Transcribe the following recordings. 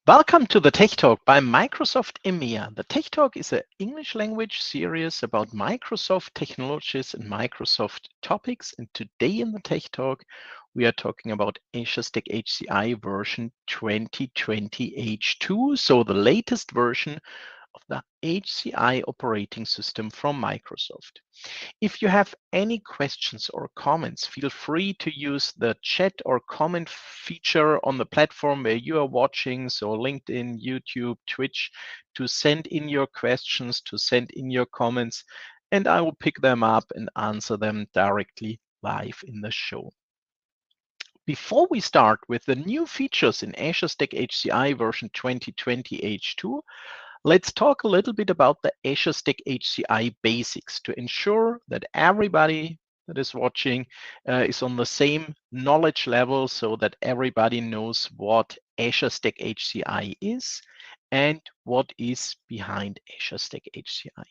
Welcome to the Tech Talk by Microsoft EMEA. The Tech Talk is an English language series about Microsoft technologies and Microsoft topics. And today in the Tech Talk, we are talking about Azure Stack HCI version 2020 H2, so the latest version of the HCI operating system from Microsoft. If you have any questions or comments, feel free to use the chat or comment feature on the platform where you are watching, so LinkedIn, YouTube, Twitch, to send in your questions, to send in your comments, and I will pick them up and answer them directly live in the show. Before we start with the new features in Azure Stack HCI version 2020 H2, let's talk a little bit about the Azure Stack HCI basics to ensure that everybody that is watching is on the same knowledge level so that everybody knows what Azure Stack HCI is and what is behind Azure Stack HCI.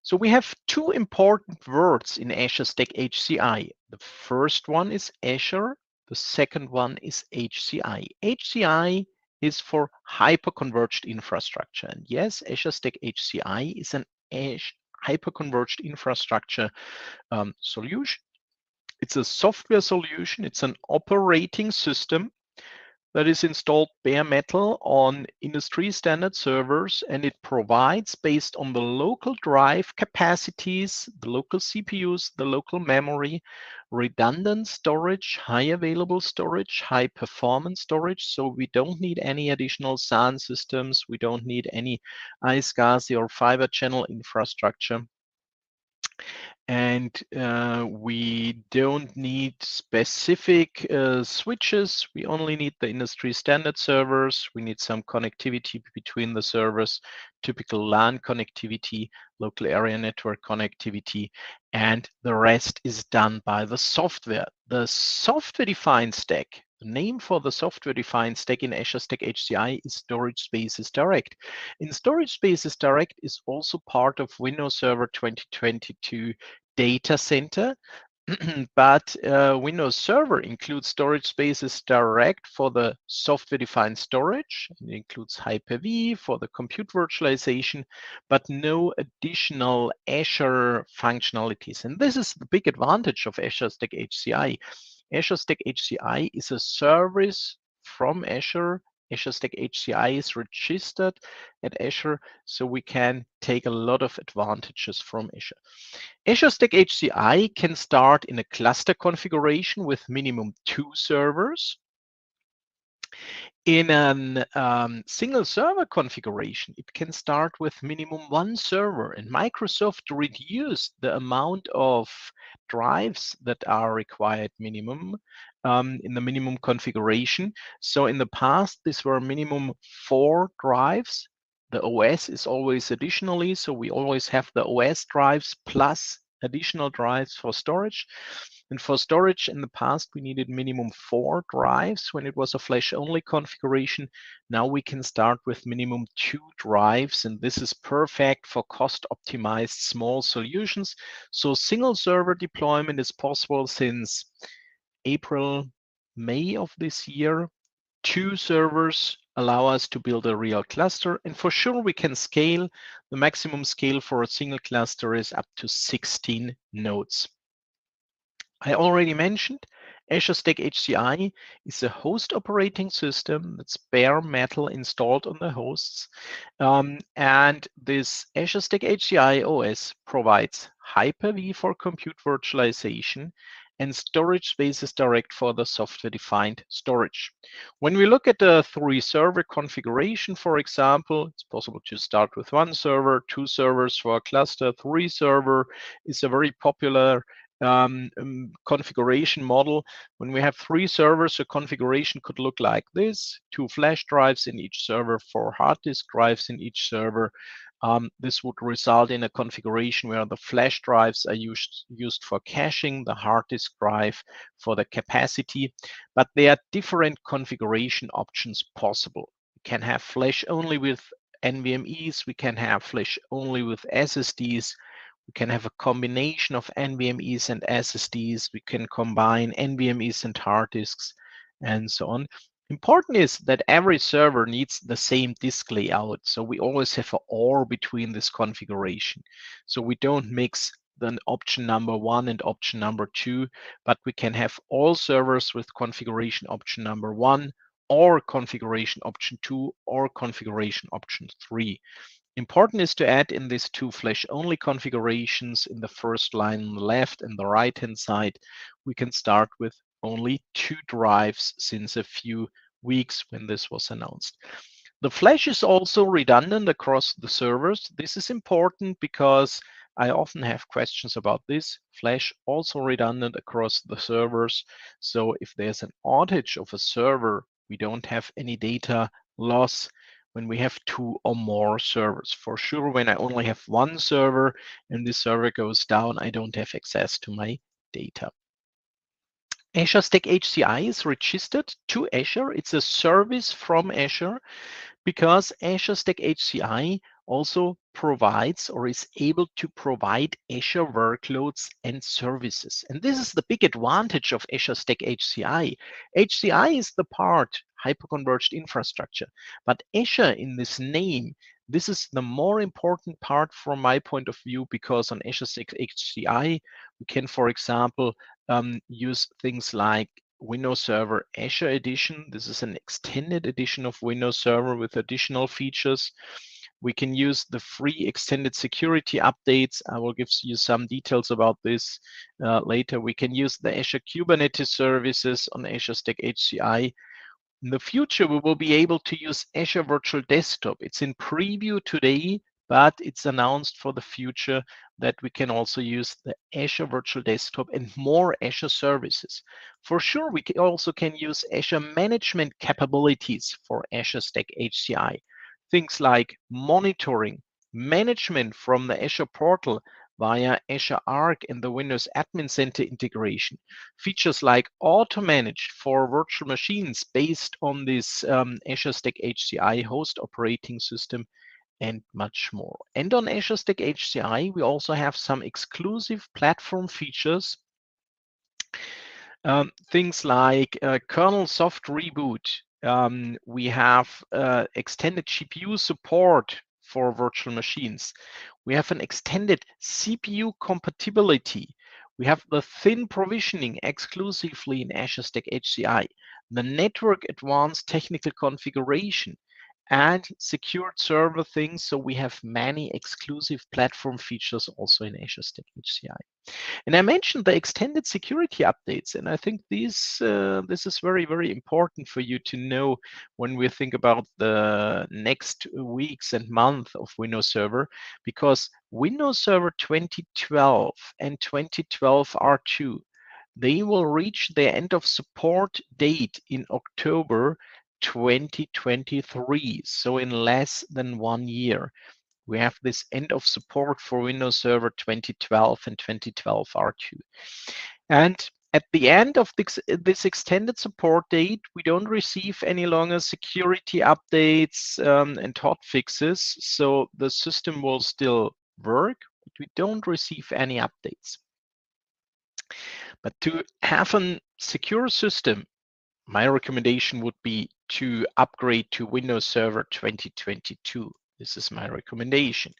So we have two important words in Azure Stack HCI. The first one is Azure, the second one is HCI. HCI is for hyperconverged infrastructure. And yes, Azure Stack HCI is an hyperconverged infrastructure solution. It's a software solution. It's an operating system that is installed bare metal on industry standard servers, and it provides, based on the local drive capacities, the local CPUs, the local memory, redundant storage, high available storage, high performance storage. So we don't need any additional SAN systems. We don't need any iSCSI or fiber channel infrastructure. And we don't need specific switches. We only need the industry standard servers. We need some connectivity between the servers, typical LAN connectivity, local area network connectivity, and the rest is done by the software. The software-defined stack, the name for the software-defined stack in Azure Stack HCI is Storage Spaces Direct. And Storage Spaces Direct is also part of Windows Server 2022 Data Center, but Windows Server includes Storage Spaces Direct for the software-defined storage. It includes Hyper-V for the compute virtualization, but no additional Azure functionalities. And this is the big advantage of Azure Stack HCI. Azure Stack HCI is a service from Azure. Azure Stack HCI is registered at Azure, so we can take a lot of advantages from Azure. Azure Stack HCI can start in a cluster configuration with minimum 2 servers. In a single server configuration, it can start with minimum 1 server, and Microsoft reduced the amount of drives that are required minimum in the minimum configuration. So in the past, these were minimum 4 drives. The OS is always additionally, so we always have the OS drives plus additional drives for storage. And for storage in the past, we needed minimum 4 drives when it was a flash-only configuration. Now we can start with minimum 2 drives, and this is perfect for cost-optimized small solutions. So single server deployment is possible since April, May of this year. 2 servers allow us to build a real cluster, and for sure we can scale. The maximum scale for a single cluster is up to 16 nodes. I already mentioned Azure Stack HCI is a host operating system that's bare metal installed on the hosts. And this Azure Stack HCI OS provides Hyper-V for compute virtualization and Storage Spaces Direct for the software-defined storage. When we look at the 3-server configuration, for example, it's possible to start with 1 server, 2 servers for a cluster. 3-server is a very popular configuration model. When we have 3 servers, a configuration could look like this: 2 flash drives in each server, 4 hard disk drives in each server. This would result in a configuration where the flash drives are used for caching, the hard disk drive for the capacity, but there are different configuration options possible. We can have flash only with NVMEs, we can have flash only with SSDs, we can have a combination of NVMEs and SSDs. We can combine NVMEs and hard disks and so on. Important is that every server needs the same disk layout. So we always have an OR between this configuration. So we don't mix the option number 1 and option number 2, but we can have all servers with configuration option number 1 or configuration option 2 or configuration option 3. Important is to add in these two flash-only configurations in the first line on the left and the right-hand side. We can start with only 2 drives since a few weeks when this was announced. The flash is also redundant across the servers. This is important because I often have questions about this. Flash also redundant across the servers. So if there's an outage of a server, we don't have any data loss when we have 2 or more servers. For sure, when I only have 1 server and this server goes down, I don't have access to my data. Azure Stack HCI is registered to Azure. It's a service from Azure because Azure Stack HCI also provides or is able to provide Azure workloads and services. And this is the big advantage of Azure Stack HCI. HCI is the part, hyperconverged infrastructure, but Azure in this name, this is the more important part from my point of view, because on Azure Stack HCI, we can, for example, use things like Windows Server Azure Edition. This is an extended edition of Windows Server with additional features. We can use the free extended security updates. I will give you some details about this later. We can use the Azure Kubernetes services on Azure Stack HCI. In the future, we will be able to use Azure Virtual Desktop. It's in preview today, but it's announced for the future that we can also use the Azure Virtual Desktop and more Azure services. For sure, we also can use Azure management capabilities for Azure Stack HCI. Things like monitoring, management from the Azure portal via Azure Arc and the Windows Admin Center integration. Features like Auto Manage for virtual machines based on this Azure Stack HCI host operating system, and much more. And on Azure Stack HCI, we also have some exclusive platform features. Things like kernel soft reboot. We have extended GPU support for virtual machines. We have an extended CPU compatibility. We have the thin provisioning exclusively in Azure Stack HCI, the network advanced technical configuration, and secured server things. So we have many exclusive platform features also in Azure Stack HCI. And I mentioned the extended security updates, and I think this is very, very important for you to know when we think about the next weeks and month of Windows Server, because Windows Server 2012 and 2012 R2, they will reach their end of support date in October 2023, so in less than 1 year. We have this end of support for Windows Server 2012 and 2012 R2. And at the end of this extended support date, we don't receive any longer security updates and hotfixes. So the system will still work, but we don't receive any updates. But to have a secure system, my recommendation would be to upgrade to Windows Server 2022. This is my recommendation.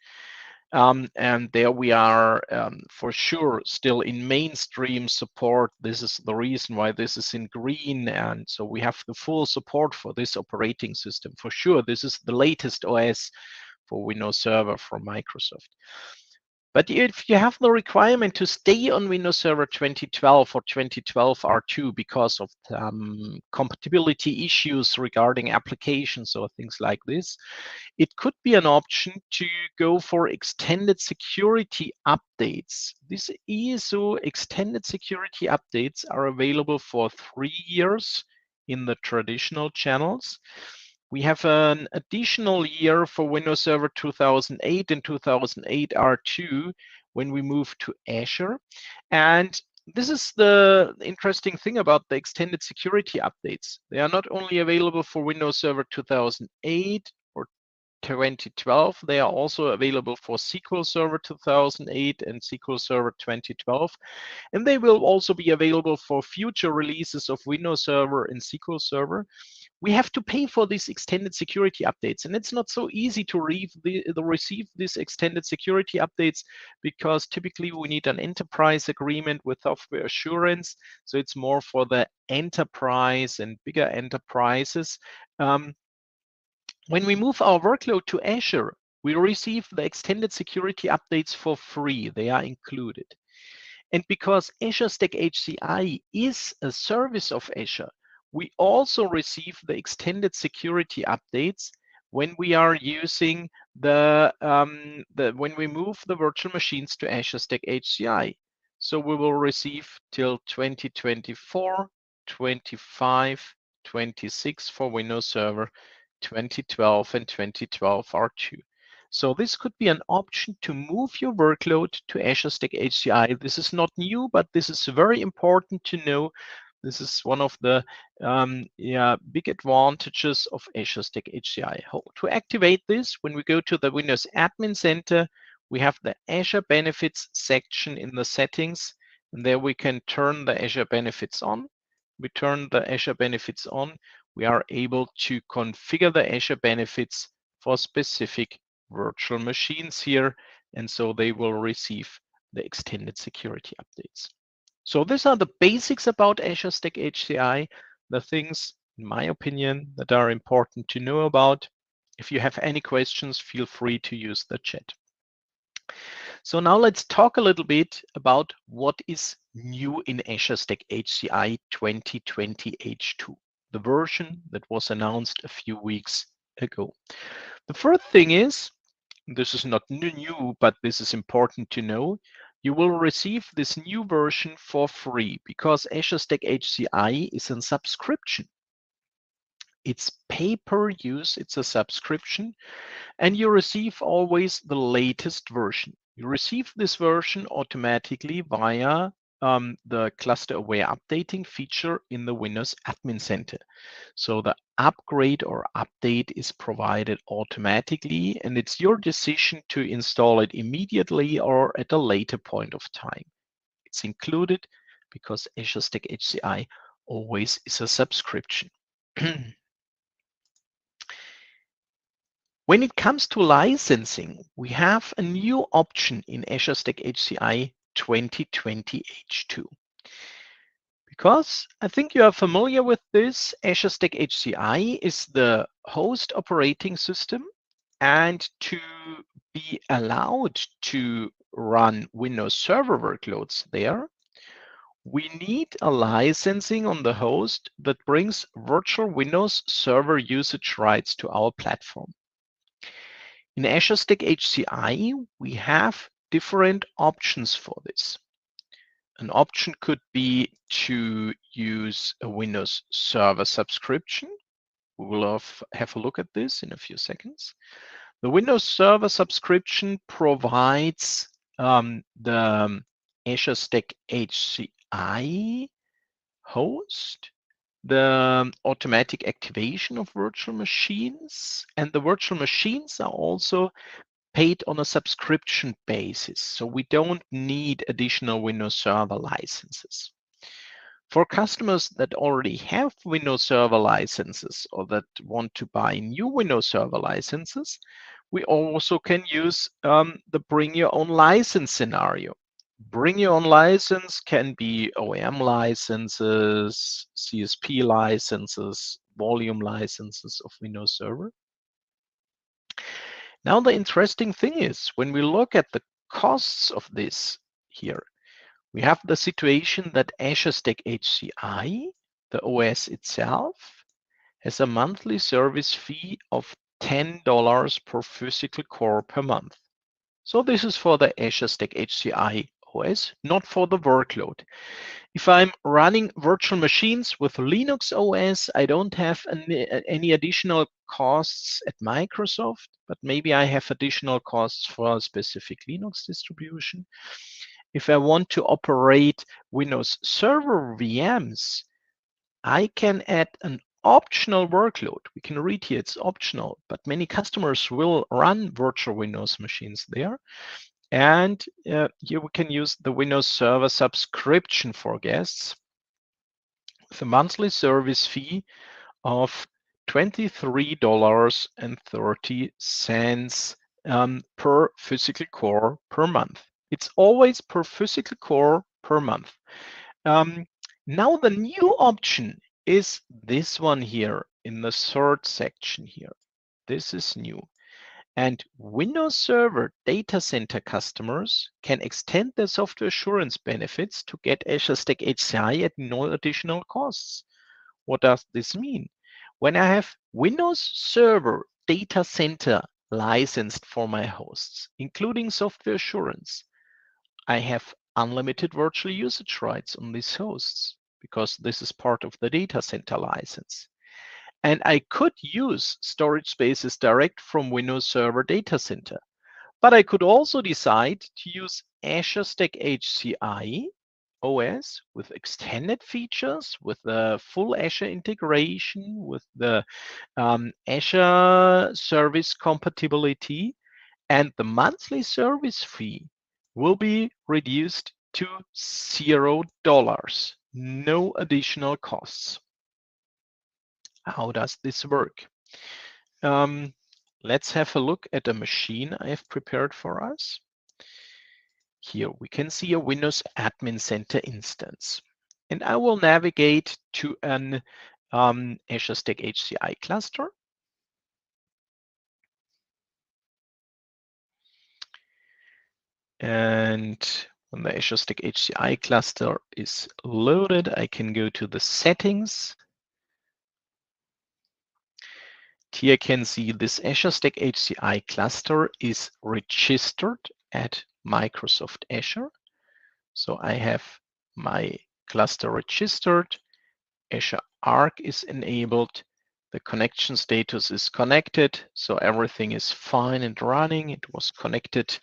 And there we are for sure still in mainstream support. This is the reason why this is in green. And so we have the full support for this operating system. For sure, this is the latest OS for Windows Server from Microsoft. But if you have the requirement to stay on Windows Server 2012 or 2012 R2 because of compatibility issues regarding applications or things like this, it could be an option to go for extended security updates. These ESO extended security updates are available for 3 years in the traditional channels. We have an additional year for Windows Server 2008 and 2008 R2 when we move to Azure. And this is the interesting thing about the extended security updates. They are not only available for Windows Server 2008 or 2012, they are also available for SQL Server 2008 and SQL Server 2012. And they will also be available for future releases of Windows Server and SQL Server. we have to pay for these extended security updates. And it's not so easy to receive these extended security updates, because typically we need an enterprise agreement with software assurance. So it's more for the enterprise and bigger enterprises. When we move our workload to Azure, we receive the extended security updates for free. They are included. And because Azure Stack HCI is a service of Azure, we also receive the extended security updates when we are using when we move the virtual machines to Azure Stack HCI. So we will receive till 2024, 25, 26 for Windows Server, 2012 and 2012 R2. So this could be an option to move your workload to Azure Stack HCI. This is not new, but this is very important to know. This is one of the big advantages of Azure Stack HCI. To activate this, when we go to the Windows Admin Center, we have the Azure Benefits section in the settings, and there we can turn the Azure Benefits on. We turn the Azure Benefits on. We are able to configure the Azure Benefits for specific virtual machines here, and so they will receive the extended security updates. So these are the basics about Azure Stack HCI, the things, in my opinion, that are important to know about. If you have any questions, feel free to use the chat. So now let's talk a little bit about what is new in Azure Stack HCI 2020 H2, the version that was announced a few weeks ago. The first thing is, this is not new, but this is important to know, you will receive this new version for free because Azure Stack HCI is a subscription. It's pay-per-use, it's a subscription, and you receive always the latest version. You receive this version automatically via the cluster-aware updating feature in the Windows Admin Center. So the upgrade or update is provided automatically, and it's your decision to install it immediately or at a later point of time. It's included because Azure Stack HCI always is a subscription. When it comes to licensing, we have a new option in Azure Stack HCI 2020 H2. Because I think you are familiar with this, Azure Stack HCI is the host operating system, and to be allowed to run Windows Server workloads there, we need a licensing on the host that brings virtual Windows Server usage rights to our platform. In Azure Stack HCI, we have different options for this. An option could be to use a Windows Server subscription. We will have a look at this in a few seconds. The Windows Server subscription provides the Azure Stack HCI host, the automatic activation of virtual machines, and the virtual machines are also paid on a subscription basis, so we don't need additional Windows Server licenses. For customers that already have Windows Server licenses or that want to buy new Windows Server licenses, we also can use the bring your own license scenario. Bring your own license can be OEM licenses, CSP licenses, volume licenses of Windows Server. Now, the interesting thing is, when we look at the costs of this here, we have the situation that Azure Stack HCI, the OS itself, has a monthly service fee of $10 per physical core per month. So this is for the Azure Stack HCI OS, not for the workload. If I'm running virtual machines with Linux OS, I don't have any additional costs at Microsoft, but maybe I have additional costs for a specific Linux distribution. If I want to operate Windows Server VMs, I can add an optional workload. We can read here it's optional, but many customers will run virtual Windows machines there. And here we can use the Windows Server subscription for guests with a monthly service fee of $23.30 per physical core per month. It's always per physical core per month. Now the new option is this one here in the third section here. This is new. And Windows Server data center customers can extend their software assurance benefits to get Azure Stack HCI at no additional costs. What does this mean? When I have Windows Server data center licensed for my hosts, including software assurance, I have unlimited virtual usage rights on these hosts because this is part of the data center license. And I could use storage spaces direct from Windows Server Data Center. But I could also decide to use Azure Stack HCI OS with extended features, with the full Azure integration, with the Azure service compatibility, and the monthly service fee will be reduced to $0, no additional costs. How does this work? Let's have a look at a machine I have prepared for us. Here we can see a Windows Admin Center instance. And I will navigate to an Azure Stack HCI cluster. And when the Azure Stack HCI cluster is loaded, I can go to the settings. Here I can see this Azure Stack HCI cluster is registered at Microsoft Azure. So I have my cluster registered, Azure Arc is enabled, the connection status is connected, so everything is fine and running. It was connected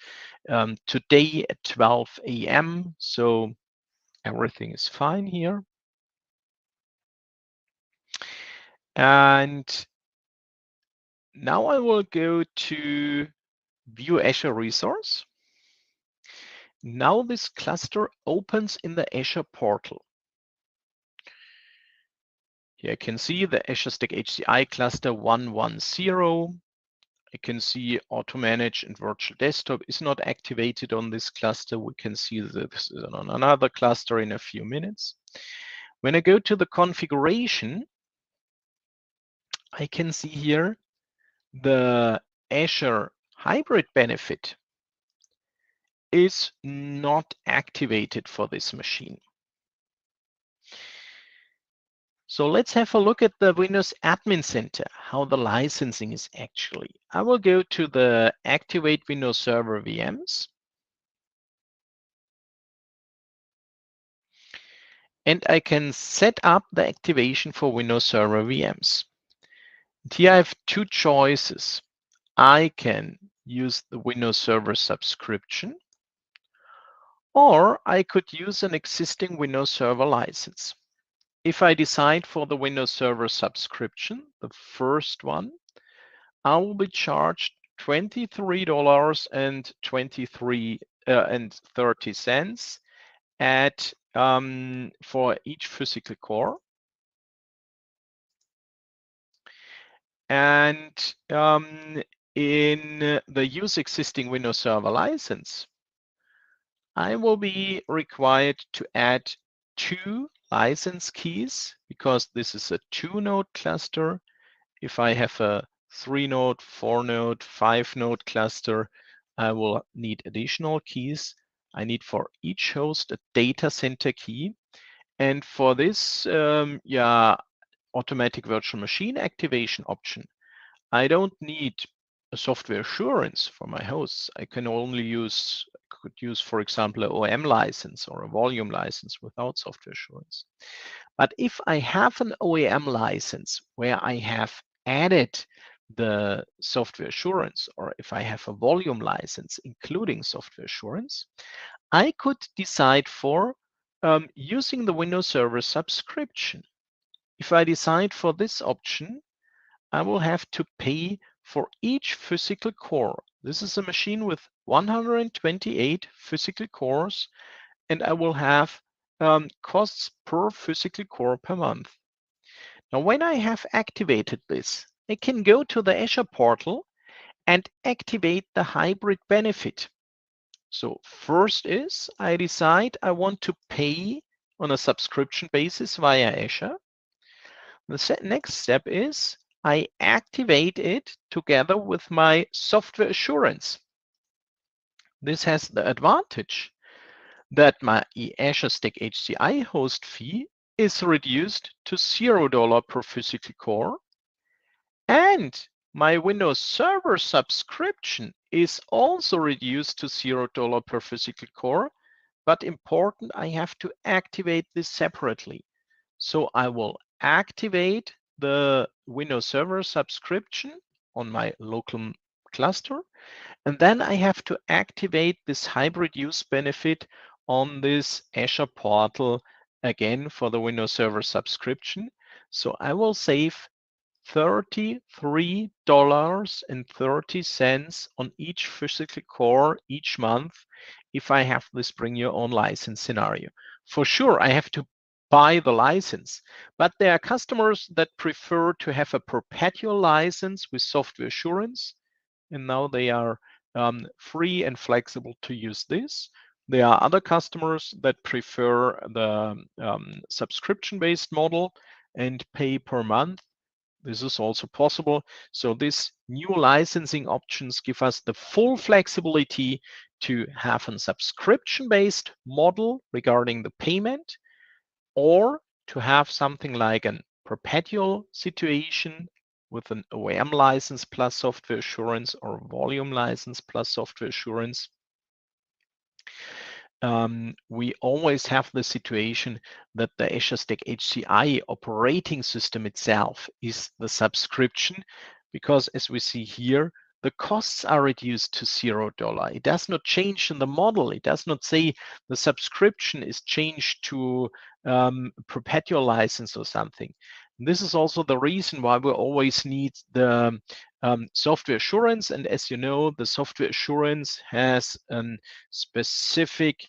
today at 12 a.m., so everything is fine here. And now I will go to View Azure Resource. Now this cluster opens in the Azure portal. Here I can see the Azure Stack HCI cluster 110. I can see Auto Manage and Virtual Desktop is not activated on this cluster. We can see this is on another cluster in a few minutes. When I go to the configuration, I can see here the Azure Hybrid benefit is not activated for this machine. So let's have a look at the Windows Admin Center, how the licensing is actually. I will go to the Activate Windows Server VMs. And I can set up the activation for Windows Server VMs. And here I have two choices. I can use the Windows Server subscription, or I could use an existing Windows Server license. If I decide for the Windows Server subscription, the first one, I will be charged $23.30 at for each physical core. And in the use existing Windows Server license, I will be required to add 2 license keys because this is a 2-node cluster. If I have a 3-node, 4-node, 5-node cluster, I will need additional keys. I need for each host a data center key. And for this automatic virtual machine activation option, I don't need a software assurance for my hosts. I can only could use, for example, an OEM license or a volume license without software assurance. But if I have an OEM license where I have added the software assurance, or if I have a volume license including software assurance, I could decide for using the Windows Server subscription. If I decide for this option, I will have to pay for each physical core. This is a machine with 128 physical cores, and I will have costs per physical core per month. Now, when I have activated this, I can go to the Azure portal and activate the hybrid benefit. So first is I decide I want to pay on a subscription basis via Azure. The next step is I activate it together with my software assurance. This has the advantage that my Azure Stack HCI host fee is reduced to $0 per physical core, and my Windows Server subscription is also reduced to $0 per physical core. But important, I have to activate this separately. So I will activate the Windows Server subscription on my local cluster, and then I have to activate this hybrid use benefit on this Azure portal again for the Windows Server subscription. So I will save $33.30 on each physical core each month if I have this bring your own license scenario. For sure, I have to buy the license, but there are customers that prefer to have a perpetual license with software assurance, and now they are free and flexible to use this. There are other customers that prefer the subscription-based model and pay per month. This is also possible. So these new licensing options give us the full flexibility to have a subscription-based model regarding the payment, or to have something like a perpetual situation with an OEM license plus software assurance or volume license plus software assurance. We always have the situation that the Azure Stack HCI operating system itself is the subscription, because as we see here, the costs are reduced to $0. It does not change in the model. It does not say the subscription is changed to perpetual license or something. And this is also the reason why we always need the software assurance. And as you know, the software assurance has a specific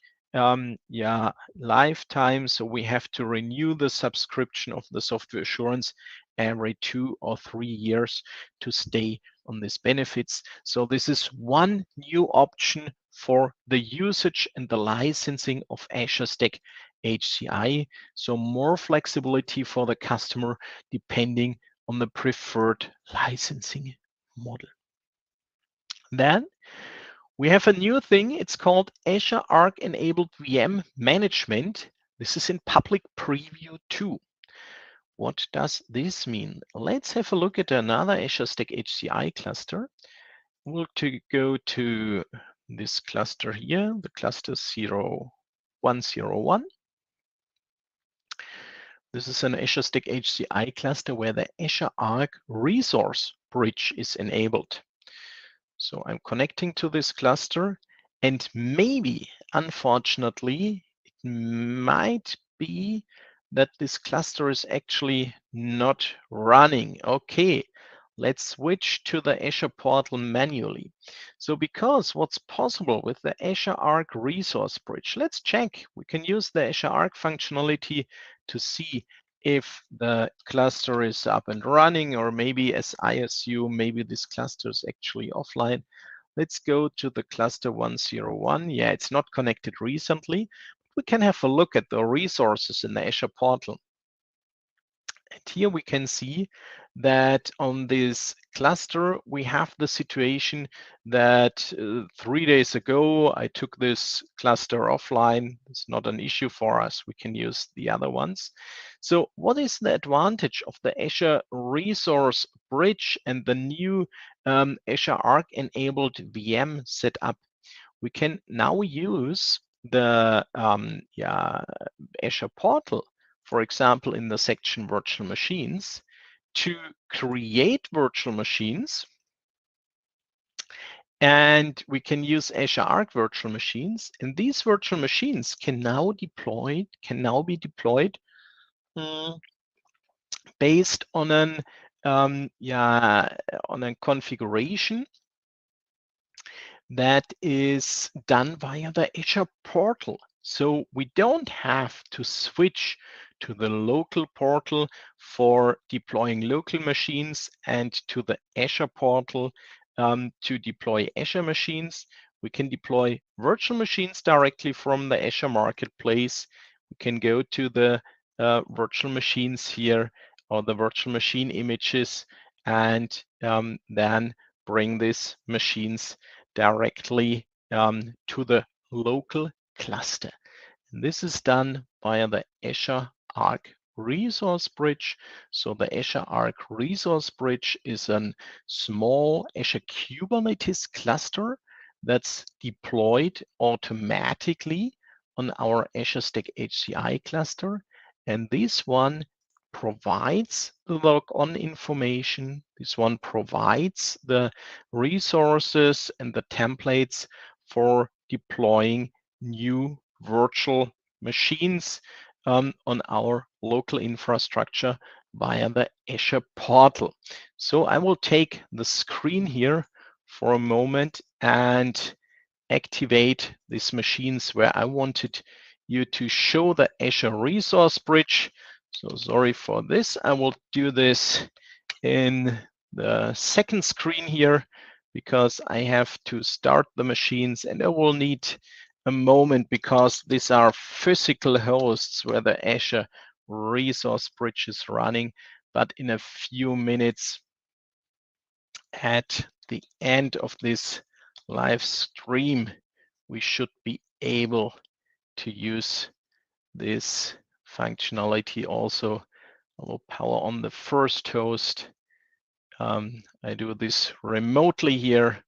lifetime. So we have to renew the subscription of the software assurance every 2 or 3 years to stay on these benefits. So this is one new option for the usage and the licensing of Azure Stack HCI. So more flexibility for the customer depending on the preferred licensing model. Then we have a new thing. It's called Azure Arc Enabled VM Management. This is in public preview 2. What does this mean? Let's have a look at another Azure Stack HCI cluster. We'll go to this cluster here, the cluster 0101. This is an Azure Stack HCI cluster where the Azure Arc resource bridge is enabled. So I'm connecting to this cluster, and maybe, unfortunately, it might be that this cluster is actually not running. Okay, let's switch to the Azure portal manually. So because what's possible with the Azure Arc resource bridge, let's check. We can use the Azure Arc functionality to see if the cluster is up and running, or maybe, as I assume, maybe this cluster is actually offline. Let's go to the cluster 101. Yeah, it's not connected recently. We can have a look at the resources in the Azure portal. And here we can see that on this cluster, we have the situation that 3 days ago, I took this cluster offline. It's not an issue for us. We can use the other ones. So what is the advantage of the Azure Resource Bridge and the new Azure Arc enabled VM setup? We can now use the Azure portal, for example, in the section virtual machines, to create virtual machines. And we can use Azure Arc virtual machines. And these virtual machines can now be deployed based on on a configuration that is done via the Azure portal. So we don't have to switch to the local portal for deploying local machines and to the Azure portal to deploy Azure machines. We can deploy virtual machines directly from the Azure Marketplace. We can go to the virtual machines here or the virtual machine images and then bring these machines directly to the local cluster. And this is done via the Azure Arc Resource Bridge. So the Azure Arc Resource Bridge is a small Azure Kubernetes cluster that's deployed automatically on our Azure Stack HCI cluster. And this one provides the log-on information. This one provides the resources and the templates for deploying new virtual machines on our local infrastructure via the Azure portal. So I will take the screen here for a moment and activate these machines where I wanted you to show the Azure Resource Bridge. So sorry for this. I will do this in the second screen here because I have to start the machines and I will need a moment because these are physical hosts where the Azure Resource Bridge is running. But in a few minutes at the end of this live stream, we should be able to use this functionality also. I will power on the first host. I do this remotely here.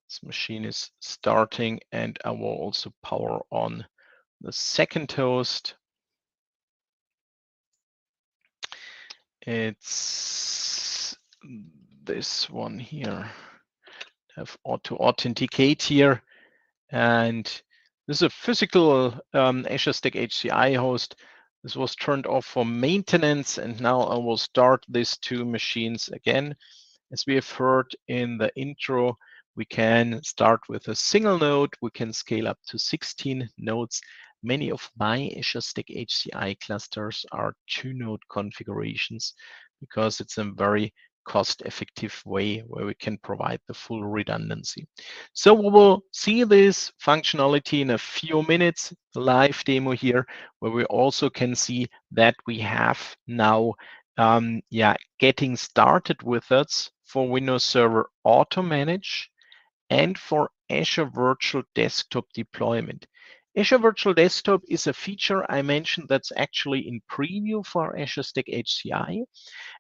This machine is starting and I will also power on the second host. It's this one here. I have auto authenticate here. And this is a physical Azure Stack HCI host. This was turned off for maintenance, and now I will start these two machines again. As we have heard in the intro, we can start with a single node. We can scale up to 16 nodes. Many of my Azure Stack HCI clusters are 2-node configurations because it's a very cost-effective way where we can provide the full redundancy. So we will see this functionality in a few minutes, live demo here, where we also can see that we have now getting started with us for Windows Server Auto Manage and for Azure Virtual Desktop deployment. Azure Virtual Desktop is a feature I mentioned that's actually in preview for Azure Stack HCI.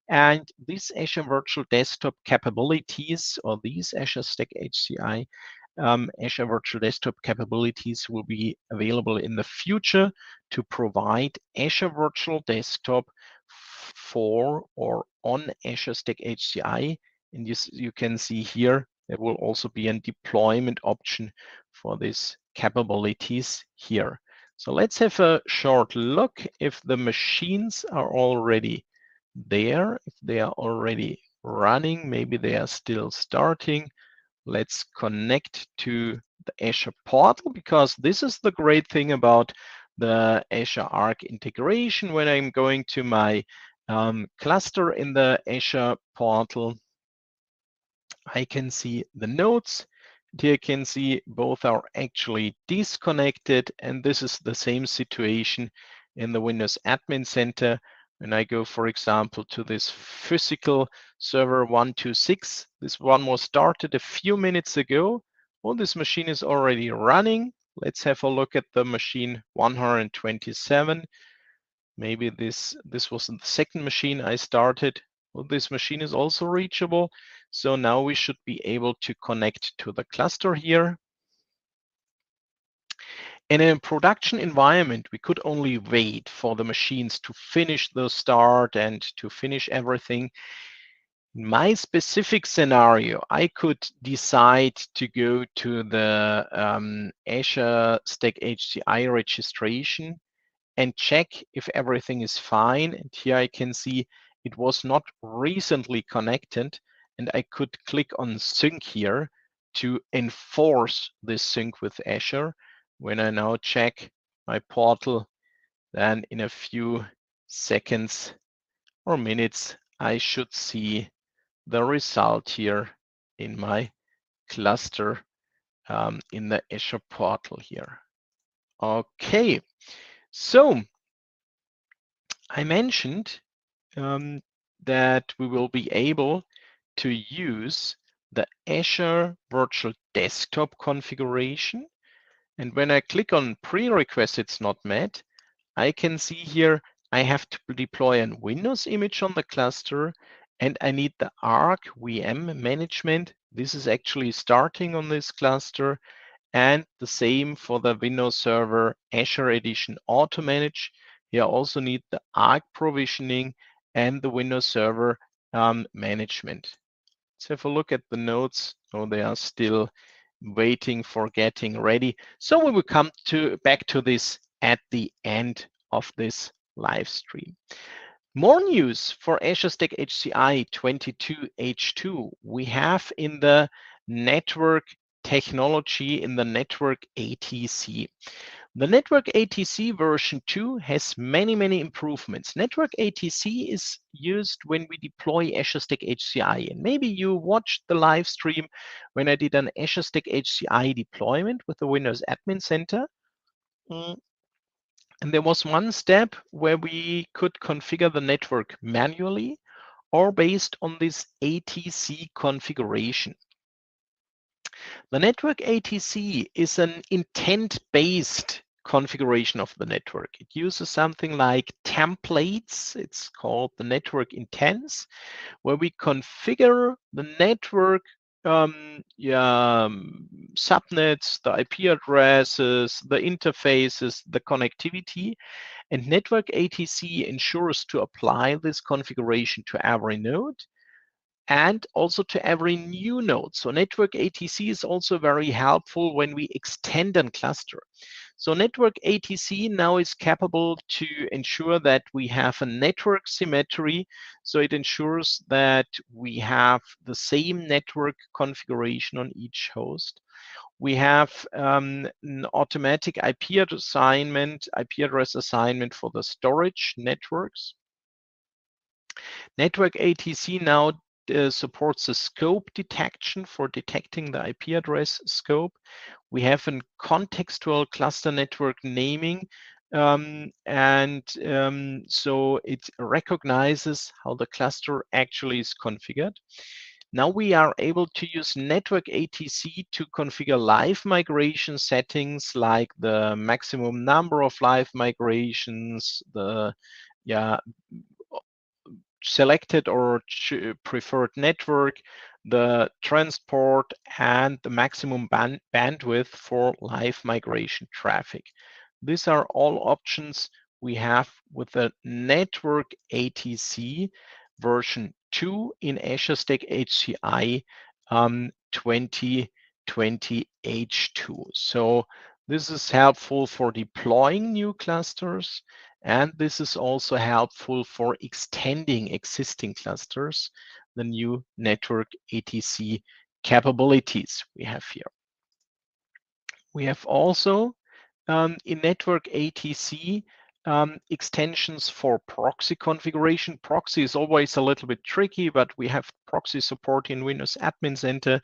And these Azure Virtual Desktop capabilities, or these Azure Stack HCI Azure Virtual Desktop capabilities will be available in the future to provide Azure Virtual Desktop for or on Azure Stack HCI. And you can see here, there will also be a deployment option for these capabilities here. So let's have a short look if the machines are already there, if they are already running, maybe they are still starting. Let's connect to the Azure portal because this is the great thing about the Azure Arc integration. When I'm going to my cluster in the Azure portal, I can see the nodes. Here you can see both are actually disconnected, and this is the same situation in the Windows Admin Center. When I go, for example, to this physical server 126, this one was started a few minutes ago. Well, this machine is already running. Let's have a look at the machine 127. Maybe this was the second machine I started. Well, this machine is also reachable. So now we should be able to connect to the cluster here. In a production environment, we could only wait for the machines to finish the start and to finish everything. In my specific scenario, I could decide to go to the Azure Stack HCI registration and check if everything is fine. And here I can see it was not recently connected, and I could click on sync here to enforce this sync with Azure. When I now check my portal, then in a few seconds or minutes, I should see the result here in my cluster in the Azure portal here. Okay, so I mentioned that we will be able to use the Azure Virtual Desktop configuration. And when I click on prerequest, it's not met, I can see here I have to deploy a Windows image on the cluster, and I need the Arc VM management. This is actually starting on this cluster, and the same for the Windows Server Azure Edition Auto Manage. Here I also need the Arc provisioning and the Windows Server management. Let's have a look at the nodes. Oh, they are still waiting for getting ready. So we will come back to this at the end of this live stream. More news for Azure Stack HCI 22H2. We have in the network technology in the network ATC. The network ATC version 2 has many improvements. Network ATC is used when we deploy Azure Stack HCI. And maybe you watched the live stream when I did an Azure Stack HCI deployment with the Windows Admin Center. And there was one step where we could configure the network manually or based on this ATC configuration. The network ATC is an intent-based configuration of the network. It uses something like templates. It's called the network intents, where we configure the network subnets, the IP addresses, the interfaces, the connectivity, and network ATC ensures to apply this configuration to every node and also to every new node. So network ATC is also very helpful when we extend a cluster. So network ATC now is capable to ensure that we have a network symmetry. So it ensures that we have the same network configuration on each host. We have an automatic IP address assignment for the storage networks. Network ATC now supports a scope detection for detecting the IP address scope. We have a contextual cluster network naming, so it recognizes how the cluster actually is configured. Now we are able to use network ATC to configure live migration settings like the maximum number of live migrations, the selected or preferred network, the transport, and the maximum bandwidth for live migration traffic. These are all options we have with the network ATC version 2 in Azure Stack HCI 2020 H2. So this is helpful for deploying new clusters, and this is also helpful for extending existing clusters, the new network ATC capabilities we have here. We have also in network ATC extensions for proxy configuration. Proxy is always a little bit tricky, but we have proxy support in Windows Admin Center.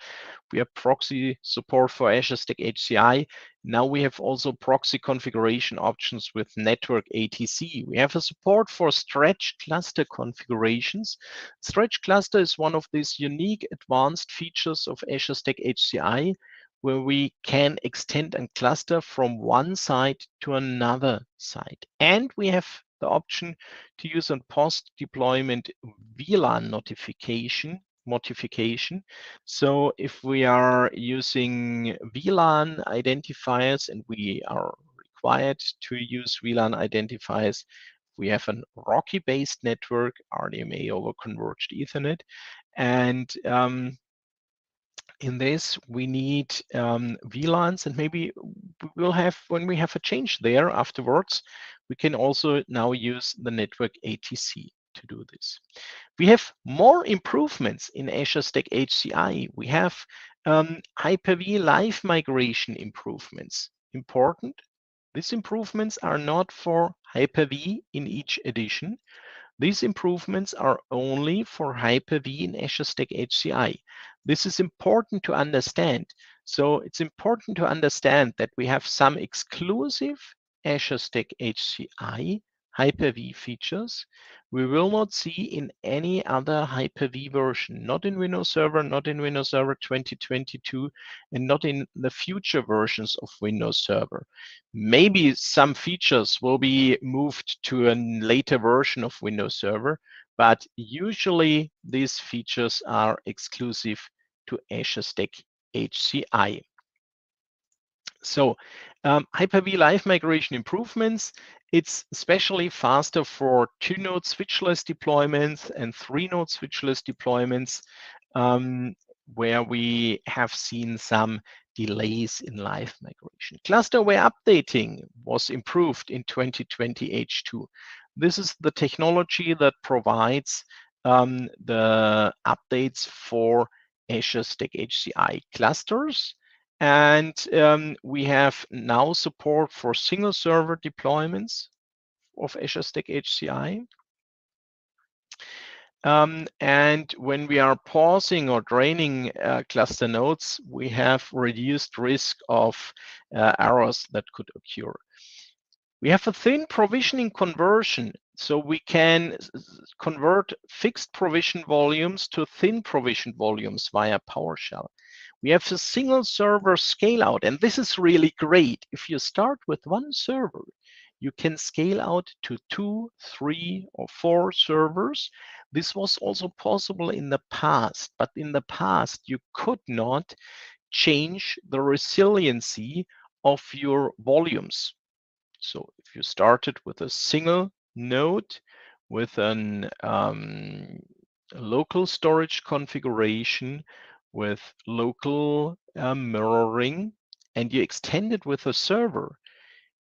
We have proxy support for Azure Stack HCI. Now we have also proxy configuration options with network ATC. We have a support for stretch cluster configurations. Stretch cluster is one of these unique advanced features of Azure Stack HCI, where we can extend a cluster from one site to another site. And we have the option to use a post-deployment VLAN modification. So if we are using VLAN identifiers and we are required to use VLAN identifiers, we have a RoCE-based network, RDMA over Converged Ethernet, and in this, we need VLANs, and maybe we'll have, when we have a change there afterwards, we can also now use the network ATC to do this. We have more improvements in Azure Stack HCI. We have Hyper-V live migration improvements. Important, These improvements are not for Hyper-V in each edition. These improvements are only for Hyper-V in Azure Stack HCI. This is important to understand. So it's important to understand that we have some exclusive Azure Stack HCI Hyper-V features we will not see in any other Hyper-V version, not in Windows Server, not in Windows Server 2022, and not in the future versions of Windows Server. Maybe some features will be moved to a later version of Windows Server, but usually these features are exclusive to Azure Stack HCI. So Hyper-V Live migration improvements, it's especially faster for 2-node switchless deployments and 3-node switchless deployments, where we have seen some delays in live migration. Cluster-aware updating was improved in 2020 H2. This is the technology that provides the updates for Azure Stack HCI clusters. And we have now support for single server deployments of Azure Stack HCI. And when we are pausing or draining cluster nodes, we have reduced risk of errors that could occur. We have a thin provisioning conversion, so we can convert fixed provision volumes to thin provision volumes via PowerShell. We have a single server scale out, and this is really great. If you start with one server, you can scale out to 2, 3, or 4 servers. This was also possible in the past, but in the past, you could not change the resiliency of your volumes. So if you started with a single node with an local storage configuration with local mirroring, and you extended with a server,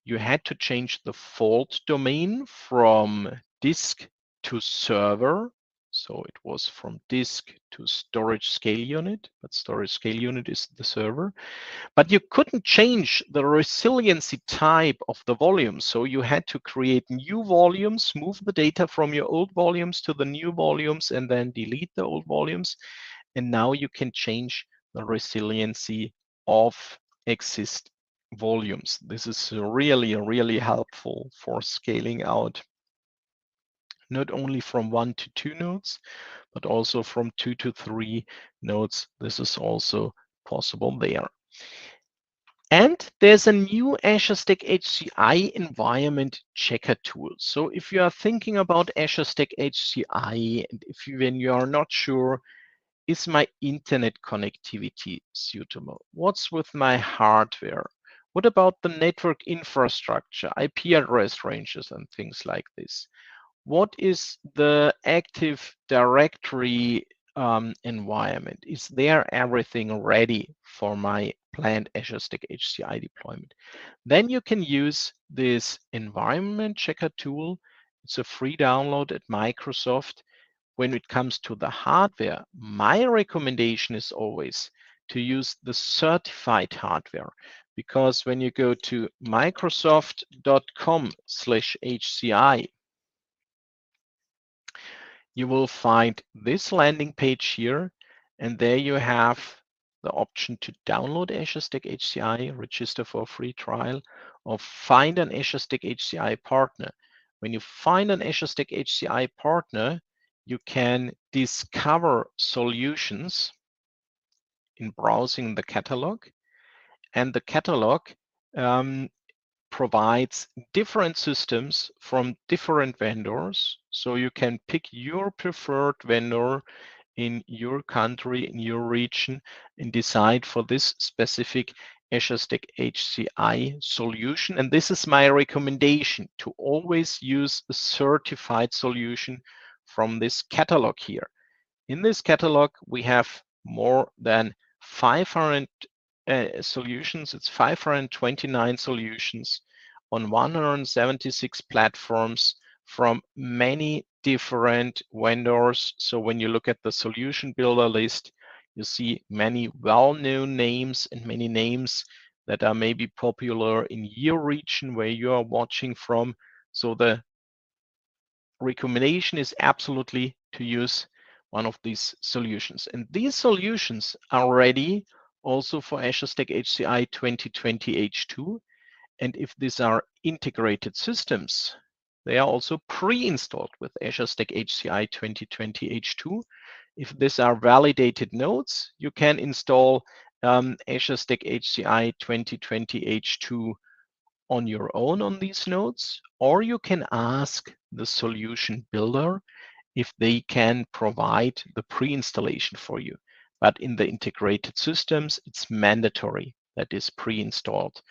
you had to change the fault domain from disk to server. So it was from disk to storage scale unit, but storage scale unit is the server. But you couldn't change the resiliency type of the volume. So you had to create new volumes, move the data from your old volumes to the new volumes, and then delete the old volumes. And now you can change the resiliency of exist volumes. This is really, really helpful for scaling out, not only from 1 to 2 nodes, but also from 2 to 3 nodes. This is also possible there. And there's a new Azure Stack HCI environment checker tool. So if you are thinking about Azure Stack HCI, and when you are not sure, is my internet connectivity suitable? What's with my hardware? What about the network infrastructure, IP address ranges, and things like this? What is the Active Directory environment? Is there everything ready for my planned Azure Stack HCI deployment? Then you can use this environment checker tool. It's a free download at Microsoft. When it comes to the hardware, my recommendation is always to use the certified hardware, because when you go to microsoft.com/HCI, you will find this landing page here, and there you have the option to download Azure Stack HCI, register for a free trial, or find an Azure Stack HCI partner. When you find an Azure Stack HCI partner, you can discover solutions in browsing the catalog, and the catalog provides different systems from different vendors. So you can pick your preferred vendor in your country, in your region, and decide for this specific Azure Stack HCI solution. And this is my recommendation, to always use a certified solution from this catalog here. In this catalog, we have more than 500 solutions. It's 529 solutions on 176 platforms from many different vendors. So when you look at the solution builder list, you see many well-known names and many names that are maybe popular in your region where you are watching from. So the recommendation is absolutely to use one of these solutions. And these solutions are ready also for Azure Stack HCI 2020 H2. And if these are integrated systems, they are also pre-installed with Azure Stack HCI 2020 H2. If these are validated nodes, you can install Azure Stack HCI 2020 H2 on your own on these nodes, or you can ask the solution builder if they can provide the pre-installation for you. But in the integrated systems, it's mandatory that is pre-installed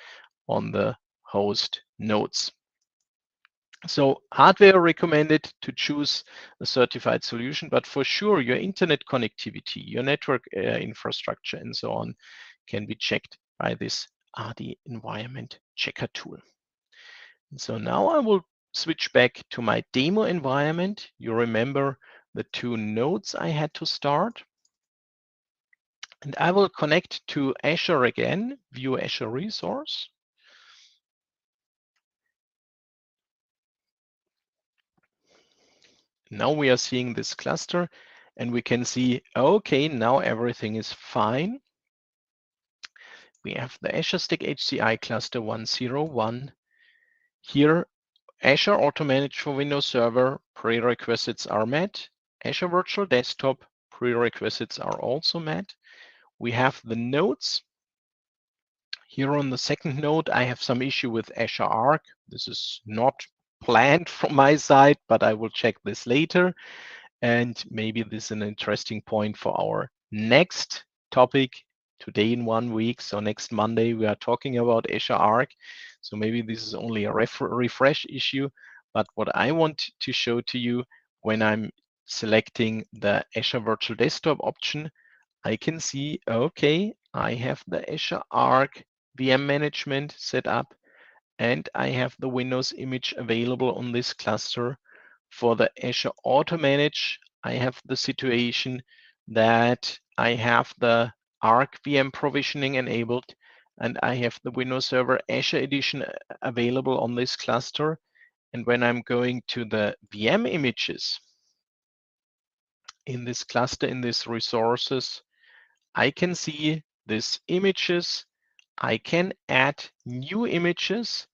on the host nodes. So hardware recommended to choose a certified solution, but for sure your internet connectivity, your network infrastructure and so on can be checked by this RD environment checker tool. And so now I will switch back to my demo environment. You remember the two nodes I had to start. And I will connect to Azure again, view Azure resource. Now we are seeing this cluster and we can see, okay, now everything is fine. We have the Azure Stack HCI cluster 101. Here, Azure Auto Manage for Windows Server prerequisites are met. Azure Virtual Desktop prerequisites are also met. We have the nodes. Here on the second node, I have some issue with Azure Arc. This is not planned from my side, but I will check this later. And maybe this is an interesting point for our next topic today in 1 week. So next Monday, we are talking about Azure Arc. So maybe this is only a refresh issue. But what I want to show to you when I'm selecting the Azure Virtual Desktop option, I can see, okay, I have the Azure Arc VM management set up, and I have the Windows image available on this cluster. For the Azure Auto Manage, I have the situation that I have the Arc VM provisioning enabled, and I have the Windows Server Azure Edition available on this cluster. And when I'm going to the VM images in this cluster, in these resources, I can see these images. I can add new images,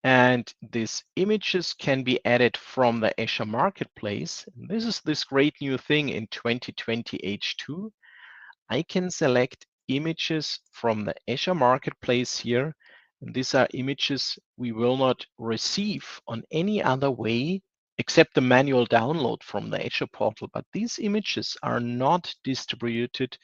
and these images can be added from the Azure Marketplace. This is this great new thing in 2020 H2. I can select images from the Azure Marketplace here. And these are images we will not receive on any other way except the manual download from the Azure portal. But these images are not distributed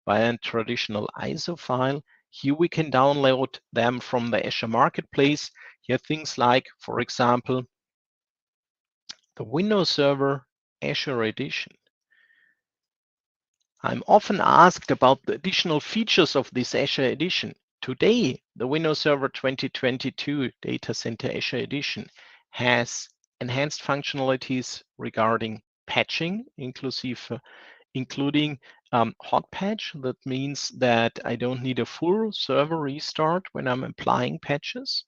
by a traditional ISO file. Here we can download them from the Azure Marketplace. Here things like, for example, the Windows Server Azure Edition. I'm often asked about the additional features of this Azure Edition. Today, the Windows Server 2022 Data Center Azure Edition has enhanced functionalities regarding patching, including hot patch. That means that I don't need a full server restart when I'm applying patches.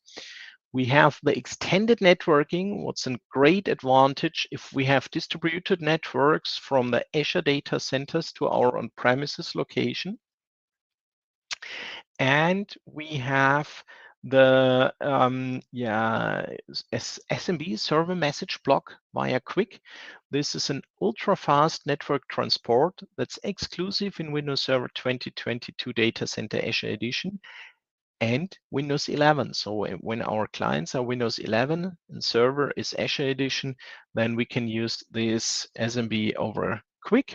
We have the extended networking. What's a great advantage if we have distributed networks from the Azure data centers to our on-premises location. And we have the SMB server message block via Quick. This is an ultra-fast network transport that's exclusive in Windows Server 2022 Data Center Azure Edition and Windows 11. So when our clients are Windows 11 and server is Azure Edition, then we can use this SMB over Quick.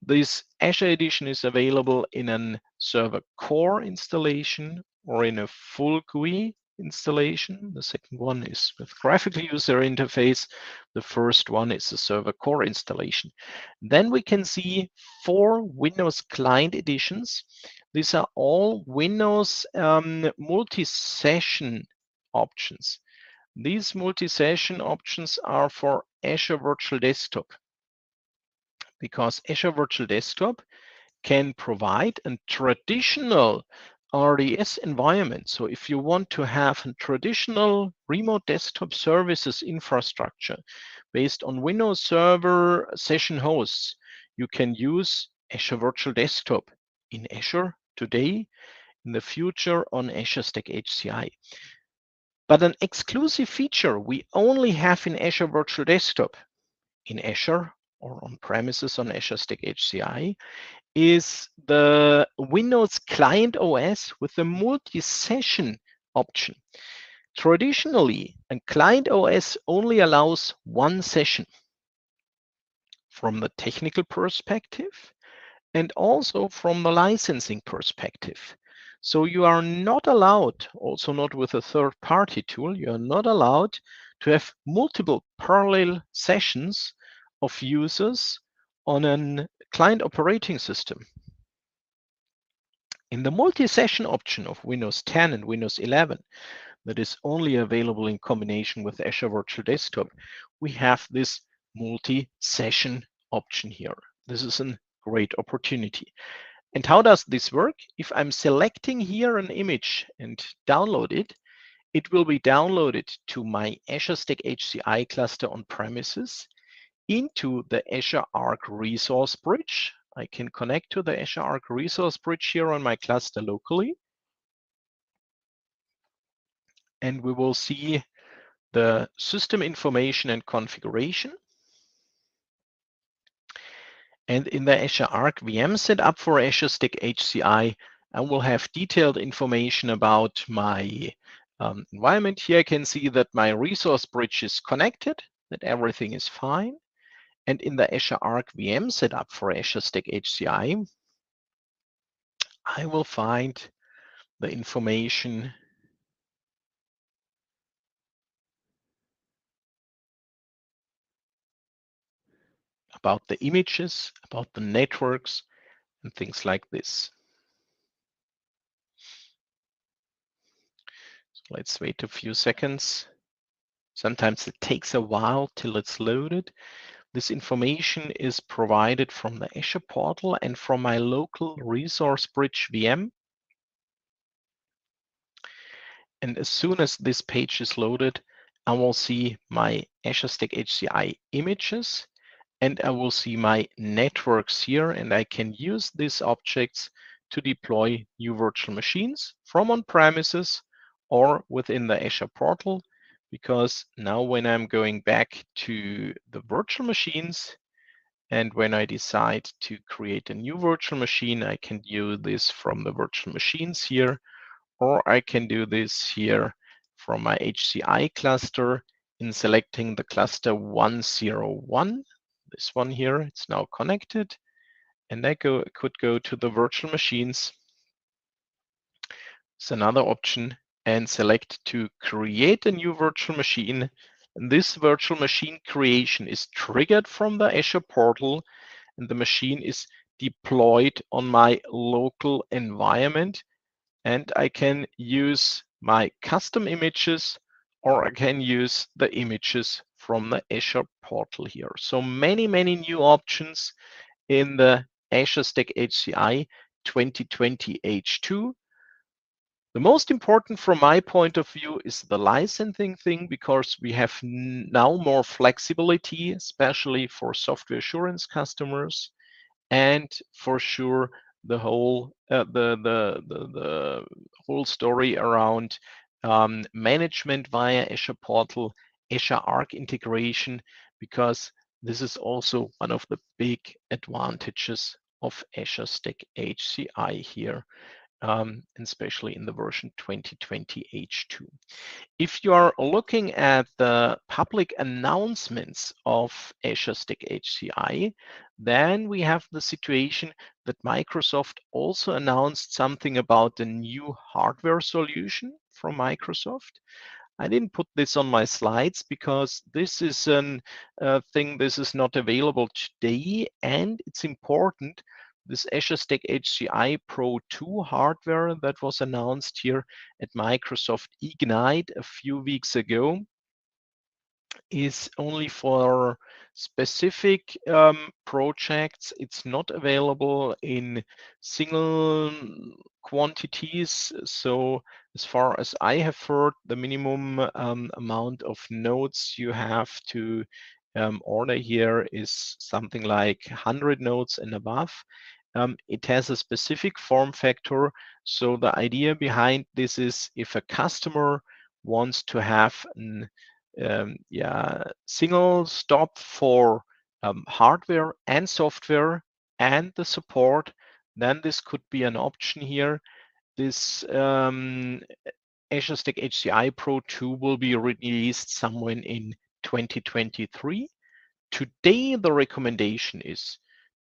This Azure Edition is available in a server core installation or in a full GUI installation. The second one is with graphical user interface. The first one is the server core installation. Then we can see 4 Windows client editions. These are all Windows multi-session options. These multi-session options are for Azure Virtual Desktop, because Azure Virtual Desktop can provide a traditional RDS environment. So if you want to have a traditional remote desktop services infrastructure based on Windows Server session hosts, you can use Azure Virtual Desktop in Azure today, in the future on Azure Stack HCI. But an exclusive feature we only have in Azure Virtual Desktop, in Azure or on premises on Azure Stack HCI, is the Windows Client OS with the multi-session option. Traditionally, a client OS only allows one session. From the technical perspective and also from the licensing perspective. So you are not allowed, also not with a third-party tool, you are not allowed to have multiple parallel sessions of users on a client operating system. In the multi-session option of Windows 10 and Windows 11, that is only available in combination with Azure Virtual Desktop, we have this multi-session option here. This is a great opportunity. And how does this work? If I'm selecting here an image and download it, it will be downloaded to my Azure Stack HCI cluster on premises into the Azure Arc Resource Bridge. I can connect to the Azure Arc Resource Bridge here on my cluster locally. And we will see the system information and configuration. And in the Azure Arc VM setup for Azure Stack HCI, I will have detailed information about my environment. Here I can see that my resource bridge is connected, that everything is fine. And in the Azure Arc VM setup for Azure Stack HCI, I will find the information about the images, about the networks, and things like this. So let's wait a few seconds. Sometimes it takes a while till it's loaded. This information is provided from the Azure portal and from my local resource bridge VM. And as soon as this page is loaded, I will see my Azure Stack HCI images and I will see my networks here, and I can use these objects to deploy new virtual machines from on-premises or within the Azure portal, because now when I'm going back to the virtual machines and when I decide to create a new virtual machine, I can do this from the virtual machines here, or I can do this here from my HCI cluster in selecting the cluster 101. This one here, it's now connected. And I could go to the virtual machines. It's another option, and select to create a new virtual machine. And this virtual machine creation is triggered from the Azure portal, and the machine is deployed on my local environment. And I can use my custom images, or I can use the images from the Azure portal here. So many new options in the Azure Stack HCI 2020 H2. The most important from my point of view is the licensing thing, because we have now more flexibility, especially for software assurance customers, and for sure the whole the whole story around management via Azure portal, Azure Arc integration, because this is also one of the big advantages of Azure Stack HCI here, especially in the version 2020 H2. If you are looking at the public announcements of Azure Stack HCI, then we have the situation that Microsoft also announced something about the new hardware solution from Microsoft. I didn't put this on my slides because this is a thing, this is not available today, and it's important. This Azure Stack HCI Pro 2 hardware that was announced here at Microsoft Ignite a few weeks ago is only for specific projects. It's not available in single quantities. So as far as I have heard, the minimum amount of nodes you have to order here is something like 100 nodes and above. It has a specific form factor. So the idea behind this is if a customer wants to have an single stop for hardware and software and the support, then this could be an option here. This Azure Stack HCI Pro 2 will be released somewhere in 2023. Today, the recommendation is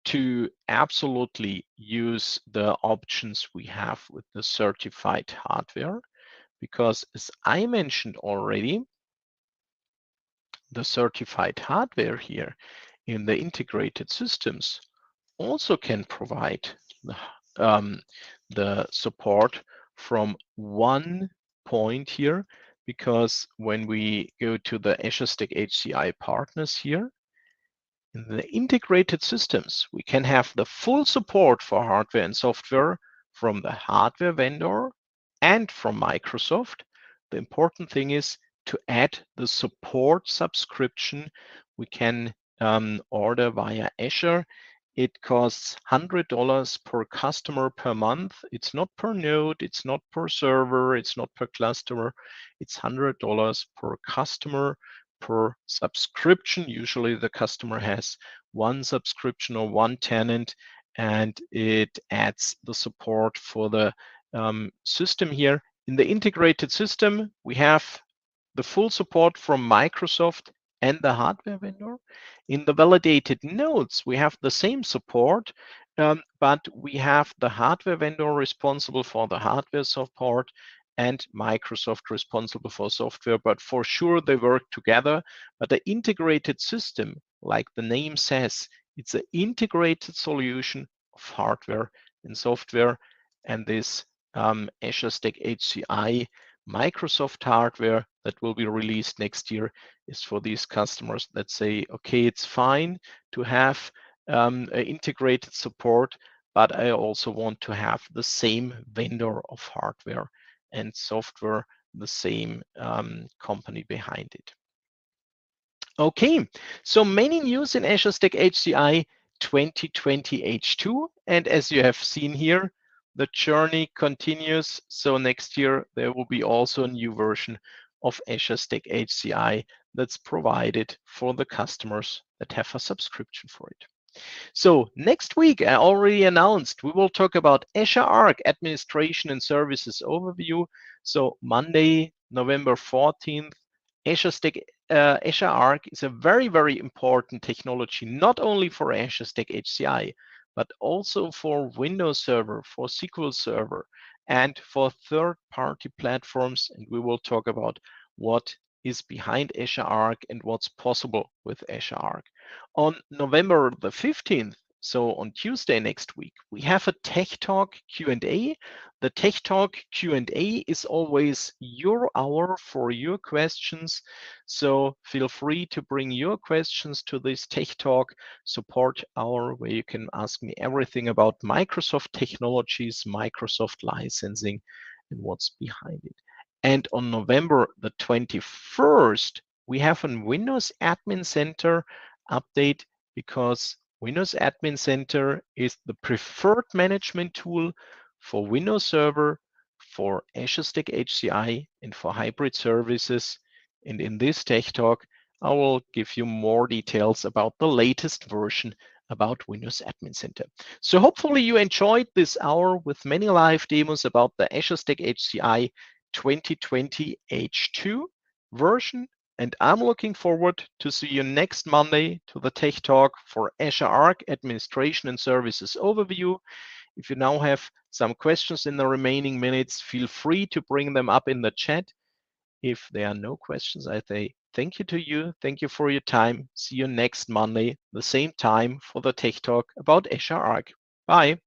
to absolutely use the options we have with the certified hardware, because as I mentioned already, the certified hardware here in the integrated systems also can provide the support from one point here, because when we go to the Azure Stack HCI partners here, in the integrated systems, we can have the full support for hardware and software from the hardware vendor and from Microsoft. The important thing is to add the support subscription we can order via Azure. It costs $100 per customer per month. It's not per node, it's not per server, it's not per cluster. It's $100 per customer per subscription. Usually the customer has one subscription or one tenant, and it adds the support for the system here. In the integrated system, we have the full support from Microsoft and the hardware vendor. In the validated nodes, we have the same support, but we have the hardware vendor responsible for the hardware support and Microsoft responsible for software, but for sure they work together. But the integrated system, like the name says, it's an integrated solution of hardware and software, and this Azure Stack HCI Microsoft hardware that will be released next year is for these customers that say, okay, it's fine to have integrated support, but I also want to have the same vendor of hardware and software, the same company behind it. Okay, so many news in Azure Stack HCI 2020 H2. And as you have seen here, the journey continues. So next year, there will be also a new version of Azure Stack HCI that's provided for the customers that have a subscription for it. So next week, I already announced, we will talk about Azure Arc Administration and Services Overview. So Monday, November 14th, Azure Arc is a very, very important technology, not only for Azure Stack HCI, but also for Windows Server, for SQL Server, and for third-party platforms. And we will talk about what is behind Azure Arc and what's possible with Azure Arc. On November the 15th, so on Tuesday next week, we have a TechTalk Q&A. The TechTalk Q&A is always your hour for your questions. So feel free to bring your questions to this TechTalk support hour, where you can ask me everything about Microsoft technologies, Microsoft licensing, and what's behind it. And on November the 21st, we have a Windows Admin Center update, because Windows Admin Center is the preferred management tool for Windows Server, for Azure Stack HCI, and for hybrid services. And in this Tech Talk, I will give you more details about the latest version about Windows Admin Center. So hopefully you enjoyed this hour with many live demos about the Azure Stack HCI 2020 H2 version. And I'm looking forward to see you next Monday to the Tech Talk for Azure Arc Administration and Services Overview. If you now have some questions in the remaining minutes, feel free to bring them up in the chat. If there are no questions, I say thank you to you. Thank you for your time. See you next Monday, the same time, for the Tech Talk about Azure Arc. Bye.